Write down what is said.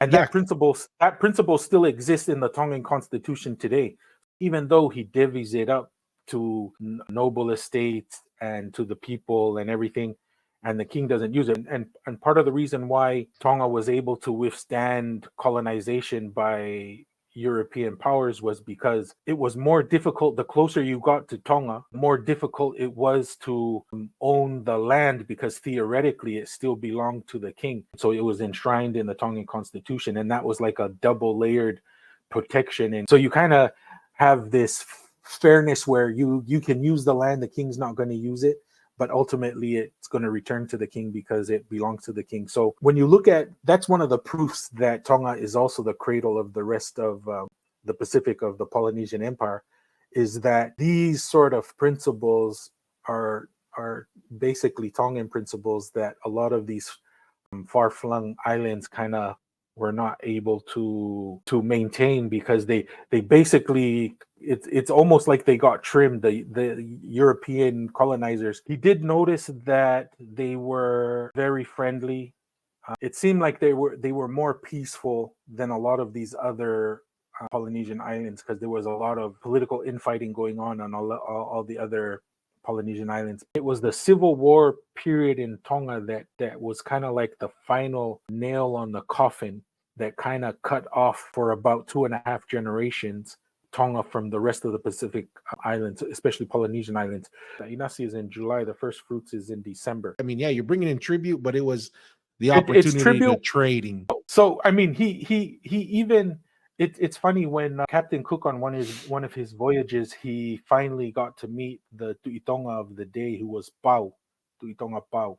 And Yeah. that principle still exists in the Tongan constitution today, even though he divvies it up to noble estates and to the people and everything, and the king doesn't use it. And part of the reason why Tonga was able to withstand colonization by European powers was because it was more difficult. The closer you got to Tonga, the more difficult it was to own the land, because theoretically it still belonged to the king. So it was enshrined in the Tongan constitution, and that was like a double layered protection. And so you kind of have this fairness where you can use the land, the king's not going to use it, but ultimately it's going to return to the king because it belongs to the king. So when you look at, that's one of the proofs that Tonga is also the cradle of the rest of the Pacific, of the Polynesian Empire, is that these sort of principles are basically Tongan principles that a lot of these far-flung islands kind of were not able to maintain, because they basically, it's almost like they got trimmed. The European colonizers, he did notice that they were very friendly. It seemed like they were more peaceful than a lot of these other Polynesian islands, because there was a lot of political infighting going on all the other Polynesian islands. It was the Civil War period in Tonga that was kind of like the final nail on the coffin, that kind of cut off for about 2.5 generations Tonga from the rest of the Pacific islands, especially Polynesian islands. The Inasi is in July. The first fruits is in December. I mean, yeah, you're bringing in tribute, but it was the opportunity to trading. So I mean, he even. It's funny when Captain Cook on one of his voyages, he finally got to meet the Tu'itonga of the day, who was Pau, Tu'itonga Pau.